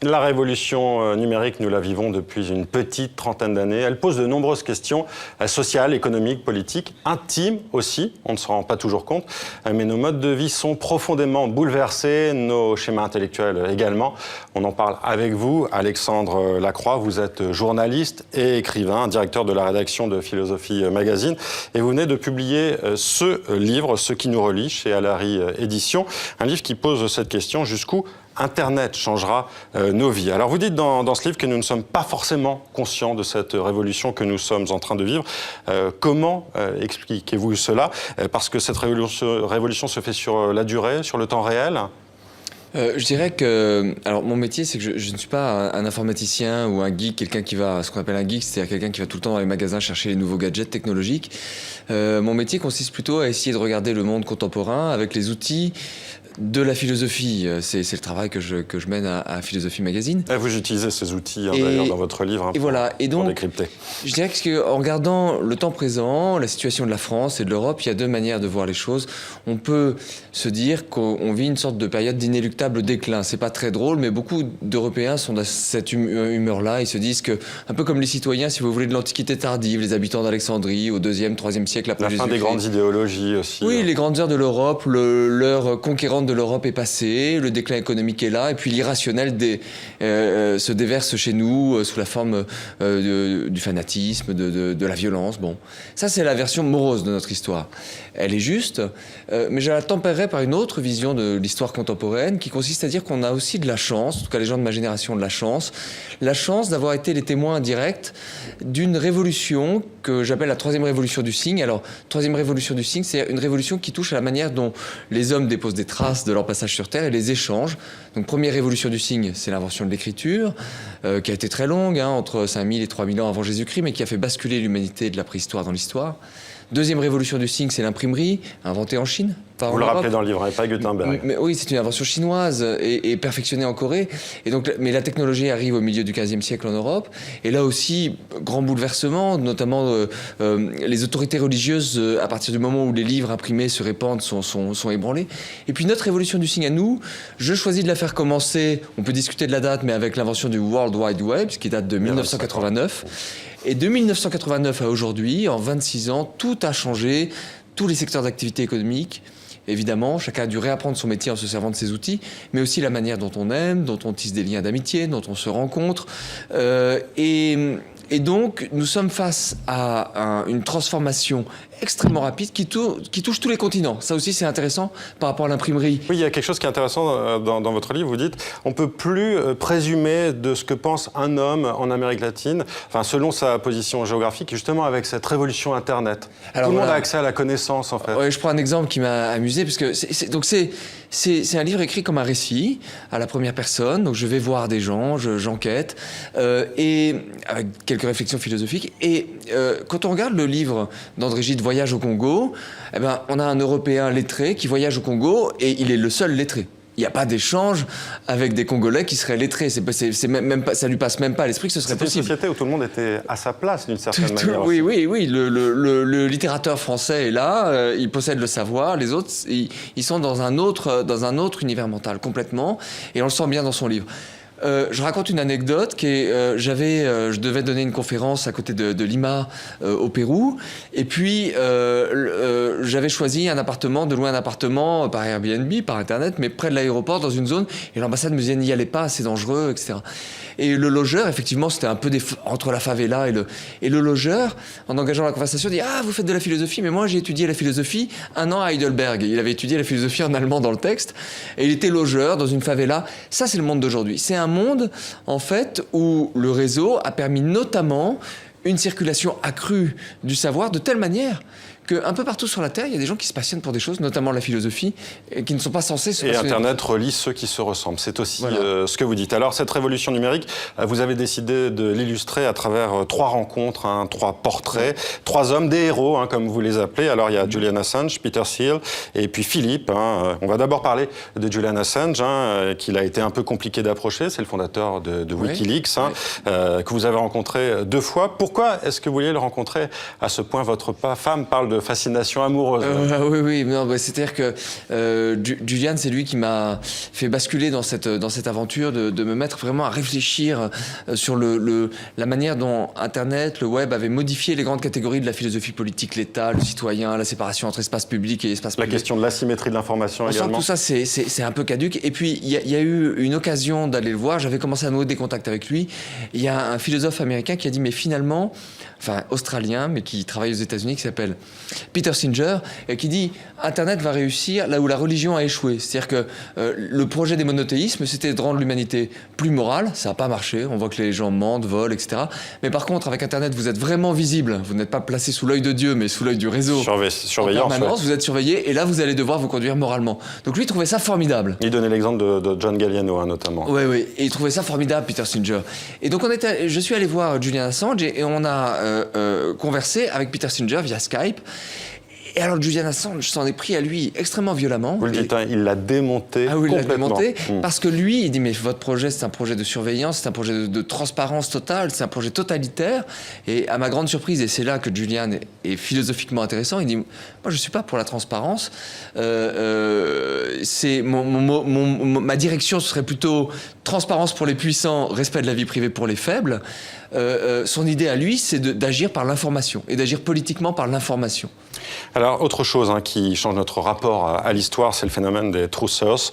La révolution numérique, nous la vivons depuis une petite trentaine d'années. Elle pose de nombreuses questions sociales, économiques, politiques, intimes aussi, on ne se rend pas toujours compte. Mais nos modes de vie sont profondément bouleversés, nos schémas intellectuels également. On en parle avec vous, Alexandre Lacroix. Vous êtes journaliste et écrivain, directeur de la rédaction de Philosophie Magazine. Et vous venez de publier ce livre, Ce qui nous relie, chez Alary Éditions. Un livre qui pose cette question, jusqu'où Internet changera nos vies. Alors vous dites dans ce livre que nous ne sommes pas forcément conscients de cette révolution que nous sommes en train de vivre. Comment expliquez-vous cela? Parce que cette révolution se fait sur la durée, sur le temps réel? Je dirais que, alors mon métier, c'est que je ne suis pas un informaticien ou un geek, quelqu'un qui va, ce qu'on appelle un geek, c'est-à-dire quelqu'un qui va tout le temps dans les magasins chercher les nouveaux gadgets technologiques. Mon métier consiste plutôt à essayer de regarder le monde contemporain avec les outils de la philosophie. C'est le travail que je mène à Philosophie Magazine. Et vous utilisez ces outils d'ailleurs dans votre livre pour décrypter. Je dirais qu'en regardant le temps présent, la situation de la France et de l'Europe, il y a deux manières de voir les choses. On peut se dire qu'on vit une sorte de période d'inéluctable déclin. C'est pas très drôle, mais beaucoup d'Européens sont dans cette humeur-là. Ils se disent que, un peu comme les citoyens, si vous voulez, de l'Antiquité tardive, les habitants d'Alexandrie au 2e, 3e siècle après Jésus-Christ. La fin des grandes idéologies aussi. Oui, les grandes heures de l'Europe, l'heure conquérante de l'Europe est passée, le déclin économique est là, et puis l'irrationnel se déverse chez nous sous la forme du fanatisme, de la violence. Bon, ça c'est la version morose de notre histoire. Elle est juste, mais je la tempérerais par une autre vision de l'histoire contemporaine qui consiste à dire qu'on a aussi de la chance, en tout cas les gens de ma génération ont de la chance d'avoir été les témoins indirects d'une révolution que j'appelle la troisième révolution du signe. Alors, troisième révolution du signe, c'est une révolution qui touche à la manière dont les hommes déposent des traces de leur passage sur Terre et les échanges. Donc, première révolution du signe, c'est l'invention de l'écriture, qui a été très longue, entre 5000 et 3000 ans avant Jésus-Christ, mais qui a fait basculer l'humanité de la préhistoire dans l'histoire. Deuxième révolution du signe, c'est l'imprimerie, inventée en Chine. Vous le rappelez dans le livre, et pas Gutenberg. Mais oui, c'est une invention chinoise et perfectionnée en Corée. Et donc, mais la technologie arrive au milieu du XVe siècle en Europe. Et là aussi, grand bouleversement, notamment les autorités religieuses, à partir du moment où les livres imprimés se répandent, sont ébranlés. Et puis notre révolution du signe à nous, je choisis de la faire commencer, on peut discuter de la date, mais avec l'invention du World Wide Web, ce qui date de 1989. Et de 1989 à aujourd'hui, en 26 ans, tout a changé, tous les secteurs d'activité économique. Évidemment, chacun a dû réapprendre son métier en se servant de ces outils, mais aussi la manière dont on aime, dont on tisse des liens d'amitié, dont on se rencontre. Et donc, nous sommes face à une transformation extrêmement rapide qui touche tous les continents. Ça aussi, c'est intéressant par rapport à l'imprimerie. Oui, il y a quelque chose qui est intéressant dans votre livre. Vous dites on ne peut plus présumer de ce que pense un homme en Amérique latine, enfin, selon sa position géographique, justement avec cette révolution Internet. Alors, tout le monde a accès à la connaissance, en fait. Ouais, je prends un exemple qui m'a amusé, parce que c'est un livre écrit comme un récit, à la première personne. Donc je vais voir des gens, j'enquête, et avec quelques réflexions philosophiques. Et quand on regarde le livre d'André Gide, Voyage au Congo, eh ben, on a un Européen lettré qui voyage au Congo et il est le seul lettré. Il n'y a pas d'échange avec des Congolais qui seraient lettrés. Même pas, ça ne lui passe même pas à l'esprit que ce serait possible. C'est une société où tout le monde était à sa place, d'une certaine manière. Oui. Le littérateur français est là, il possède le savoir. Les autres, ils sont dans un autre univers mental, complètement. Et on le sent bien dans son livre. Je raconte une anecdote qui est, je devais donner une conférence à côté de Lima au Pérou, et puis j'avais choisi de louer un appartement par Airbnb, par Internet, mais près de l'aéroport, dans une zone, et l'ambassade me disait n'y allez pas, c'est dangereux, etc. Et le logeur, effectivement, c'était un peu entre la favela et le logeur, en engageant la conversation, dit « Ah, vous faites de la philosophie, mais moi j'ai étudié la philosophie 1 an à Heidelberg. » Il avait étudié la philosophie en allemand dans le texte, et il était logeur dans une favela. Ça, c'est le monde d'aujourd'hui. C'est un monde, en fait, où le réseau a permis notamment une circulation accrue du savoir de telle manière qu'un peu partout sur la Terre, il y a des gens qui se passionnent pour des choses, notamment la philosophie, et qui ne sont pas censés se passionner. Et Internet relie ceux qui se ressemblent. C'est aussi ce que vous dites. Alors, cette révolution numérique, vous avez décidé de l'illustrer à travers 3 rencontres, 3 portraits, 3 hommes, des héros, comme vous les appelez. Alors, il y a Julian Assange, Peter Thiel, et puis Philippe. On va d'abord parler de Julian Assange, qu'il a été un peu compliqué d'approcher. C'est le fondateur de Wikileaks, que vous avez rencontré 2 fois. Pourquoi est-ce que vous vouliez le rencontrer à ce point? Votre femme parle une fascination amoureuse. Oui, non, c'est-à-dire que Julian, c'est lui qui m'a fait basculer dans cette aventure de me mettre vraiment à réfléchir sur la manière dont Internet, le web avait modifié les grandes catégories de la philosophie politique, l'État, le citoyen, la séparation entre espace public et espace privé. La question de l'asymétrie de l'information également. Tout ça, c'est un peu caduque. Et puis, il y a eu une occasion d'aller le voir. J'avais commencé à nouer des contacts avec lui. Il y a un philosophe américain qui a dit, mais finalement, enfin australien, mais qui travaille aux États-Unis, qui s'appelle Peter Singer, qui dit Internet va réussir là où la religion a échoué. C'est-à-dire que le projet des monothéismes, c'était de rendre l'humanité plus morale. Ça n'a pas marché. On voit que les gens mentent, volent, etc. Mais par contre, avec Internet, vous êtes vraiment visible. Vous n'êtes pas placé sous l'œil de Dieu, mais sous l'œil du réseau. Surveillance. En permanence, vous êtes surveillé, et là, vous allez devoir vous conduire moralement. Donc lui, il trouvait ça formidable. Il donnait l'exemple de John Galliano, notamment. Oui, et il trouvait ça formidable, Peter Singer. Et donc, je suis allé voir Julian Assange et on a conversé avec Peter Singer via Skype. Et alors, Julian Assange s'en est pris à lui extrêmement violemment. Vous le dites, il l'a démonté complètement. Il l'a démonté parce que lui, il dit, mais votre projet, c'est un projet de surveillance, c'est un projet de transparence totale, c'est un projet totalitaire. Et à ma grande surprise, et c'est là que Julian est philosophiquement intéressant, il dit, moi, je ne suis pas pour la transparence. Ma direction, ce serait plutôt transparence pour les puissants, respect de la vie privée pour les faibles. Son idée à lui, c'est d'agir par l'information et d'agir politiquement par l'information. Alors, autre chose qui change notre rapport à l'histoire, c'est le phénomène des truthers.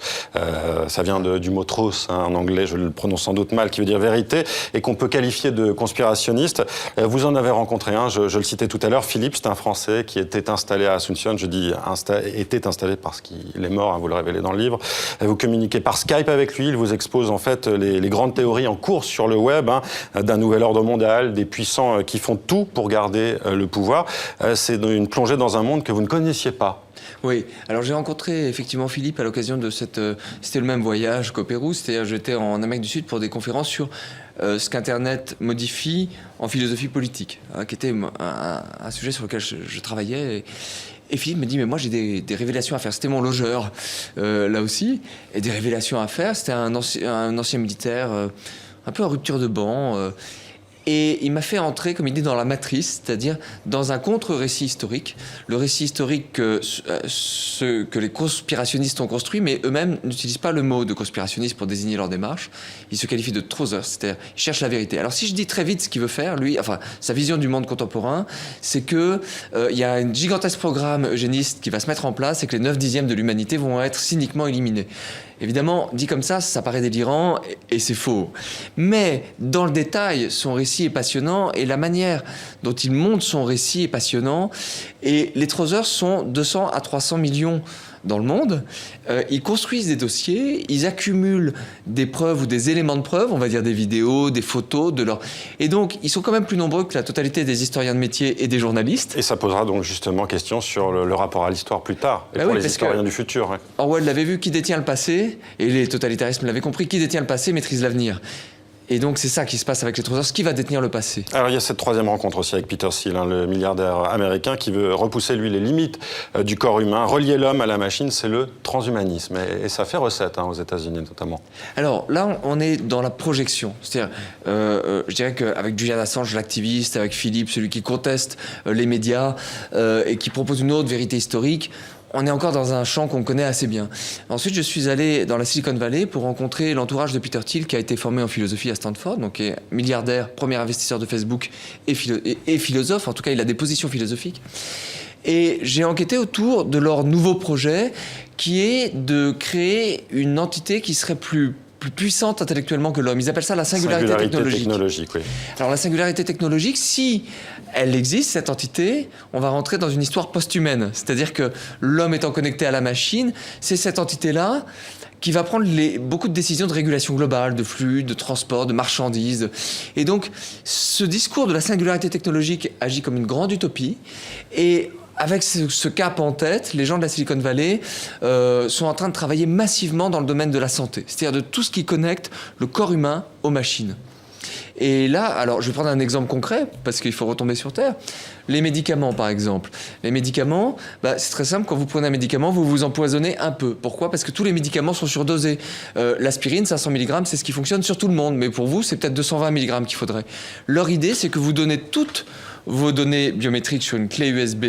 Ça vient du mot truth, en anglais, je le prononce sans doute mal, qui veut dire vérité, et qu'on peut qualifier de conspirationniste. Vous en avez rencontré un, je le citais tout à l'heure, Philippe, c'est un Français qui était installé à Asunción. Je dis était installé parce qu'il est mort, vous le révélez dans le livre. Vous communiquez par Skype avec lui, il vous expose en fait les grandes théories en cours sur le web, d'un nouvel ordre mondial, des puissants qui font tout pour garder le pouvoir. C'est une plongée dans un monde que vous ne connaissiez pas. Oui, alors j'ai rencontré effectivement Philippe à l'occasion de c'était le même voyage qu'au Pérou, c'est-à-dire j'étais en Amérique du Sud pour des conférences sur ce qu'Internet modifie en philosophie politique, qui était un sujet sur lequel je travaillais. Et Philippe me dit, mais moi j'ai des révélations à faire. C'était mon logeur, là aussi, et des révélations à faire. C'était un ancien militaire, un peu en rupture de banc. Et il m'a fait entrer, comme il dit, dans la matrice, c'est-à-dire dans un contre-récit historique. Le récit historique que les conspirationnistes ont construit, mais eux-mêmes n'utilisent pas le mot de conspirationniste pour désigner leur démarche. Ils se qualifient de truthers, c'est-à-dire ils cherchent la vérité. Alors si je dis très vite ce qu'il veut faire, lui, enfin sa vision du monde contemporain, c'est que il y a un gigantesque programme eugéniste qui va se mettre en place et que les 9/10 de l'humanité vont être cyniquement éliminés. Évidemment, dit comme ça paraît délirant et c'est faux. Mais dans le détail, son récit est passionnant et la manière dont il monte son récit est passionnant. Et les truthers sont 200 à 300 millions dans le monde. Ils construisent des dossiers, ils accumulent des preuves ou des éléments de preuve, on va dire des vidéos, des photos de leur... Et donc, ils sont quand même plus nombreux que la totalité des historiens de métier et des journalistes. Et ça posera donc justement question sur le rapport à l'histoire plus tard, et pour les historiens du futur. Ouais. Orwell l'avait vu, qui détient le passé, et les totalitarismes l'avaient compris, qui détient le passé maîtrise l'avenir. Et donc, c'est ça qui se passe avec les truthers, qui va détenir le passé. Alors, il y a cette troisième rencontre aussi avec Peter Thiel, le milliardaire américain qui veut repousser, lui, les limites du corps humain, relier l'homme à la machine, c'est le transhumanisme. Et ça fait recette, aux États-Unis notamment. Alors, là, on est dans la projection. C'est-à-dire, je dirais qu'avec Julian Assange, l'activiste, avec Philippe, celui qui conteste les médias et qui propose une autre vérité historique, on est encore dans un champ qu'on connaît assez bien. Ensuite, je suis allé dans la Silicon Valley pour rencontrer l'entourage de Peter Thiel, qui a été formé en philosophie à Stanford, donc est milliardaire, premier investisseur de Facebook et philosophe. En tout cas, il a des positions philosophiques. Et j'ai enquêté autour de leur nouveau projet, qui est de créer une entité qui serait plus puissante intellectuellement que l'homme. Ils appellent ça la singularité technologique. Oui. Alors la singularité technologique, si elle existe, cette entité, on va rentrer dans une histoire post-humaine. C'est-à-dire que l'homme étant connecté à la machine, c'est cette entité-là qui va prendre beaucoup de décisions de régulation globale, de flux, de transport, de marchandises. Et donc, ce discours de la singularité technologique agit comme une grande utopie. Et avec ce cap en tête, les gens de la Silicon Valley sont en train de travailler massivement dans le domaine de la santé, c'est-à-dire de tout ce qui connecte le corps humain aux machines. Et là, alors je vais prendre un exemple concret, parce qu'il faut retomber sur Terre. Les médicaments, par exemple. Les médicaments, c'est très simple, quand vous prenez un médicament, vous vous empoisonnez un peu. Pourquoi ? Parce que tous les médicaments sont surdosés. L'aspirine, 500 mg, c'est ce qui fonctionne sur tout le monde, mais pour vous, c'est peut-être 220 mg qu'il faudrait. Leur idée, c'est que vous donnez toutes vos données biométriques sur une clé USB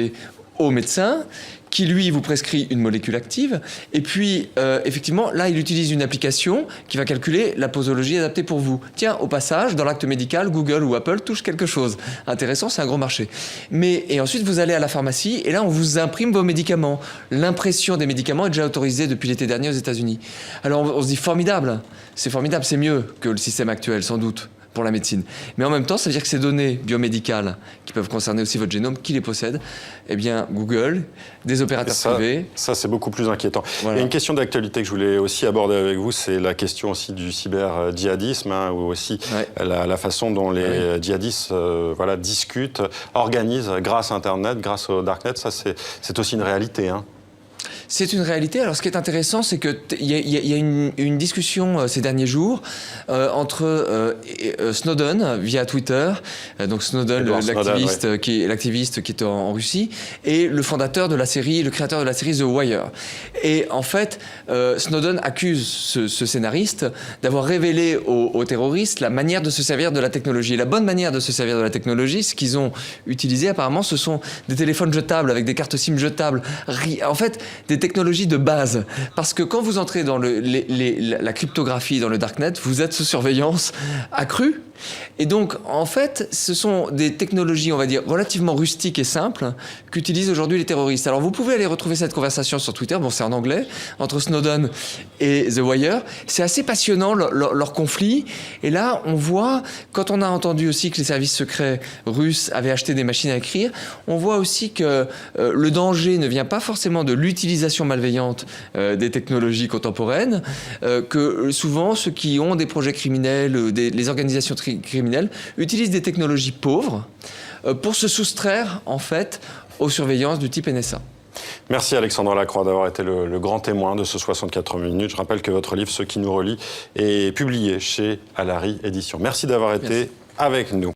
au médecin qui, lui, vous prescrit une molécule active. Et puis, effectivement, là, il utilise une application qui va calculer la posologie adaptée pour vous. Tiens, au passage, dans l'acte médical, Google ou Apple touchent quelque chose. Intéressant, c'est un gros marché. Et ensuite, vous allez à la pharmacie et là, on vous imprime vos médicaments. L'impression des médicaments est déjà autorisée depuis l'été dernier aux États-Unis. Alors, on se dit formidable. C'est formidable, c'est mieux que le système actuel, sans doute, pour la médecine. Mais en même temps, ça veut dire que ces données biomédicales, qui peuvent concerner aussi votre génome, qui les possède? Eh bien, Google, des opérateurs privés. Ça, c'est beaucoup plus inquiétant. Voilà. Et une question d'actualité que je voulais aussi aborder avec vous, c'est la question aussi du cyber-djihadisme, ou aussi la façon dont les djihadistes discutent, organisent grâce à Internet, grâce au Darknet. Ça, c'est aussi une réalité, hein. C'est une réalité. Alors, ce qui est intéressant, c'est qu'il y a une discussion ces derniers jours entre Snowden via Twitter, donc Snowden, l'activiste qui est en Russie, et le fondateur de la série, le créateur de la série The Wire. Et en fait, Snowden accuse ce scénariste d'avoir révélé aux terroristes la manière de se servir de la technologie. Et la bonne manière de se servir de la technologie, ce qu'ils ont utilisé apparemment, ce sont des téléphones jetables avec des cartes SIM jetables. En fait, des technologies de base. Parce que quand vous entrez dans la cryptographie, dans le Darknet, vous êtes sous surveillance accrue. Et donc, en fait, ce sont des technologies, on va dire, relativement rustiques et simples qu'utilisent aujourd'hui les terroristes. Alors, vous pouvez aller retrouver cette conversation sur Twitter, bon, c'est en anglais, entre Snowden et The Wire. C'est assez passionnant, leur conflit. Et là, on voit, quand on a entendu aussi que les services secrets russes avaient acheté des machines à écrire, on voit aussi que le danger ne vient pas forcément de l'utilisation malveillante des technologies contemporaines, que souvent, ceux qui ont des projets criminels, les organisations criminels utilisent des technologies pauvres pour se soustraire en fait aux surveillances du type NSA. Merci Alexandre Lacroix d'avoir été le grand témoin de ce 64 minutes. Je rappelle que votre livre, Ce qui nous relie, est publié chez Alary Éditions. Merci d'avoir été avec nous.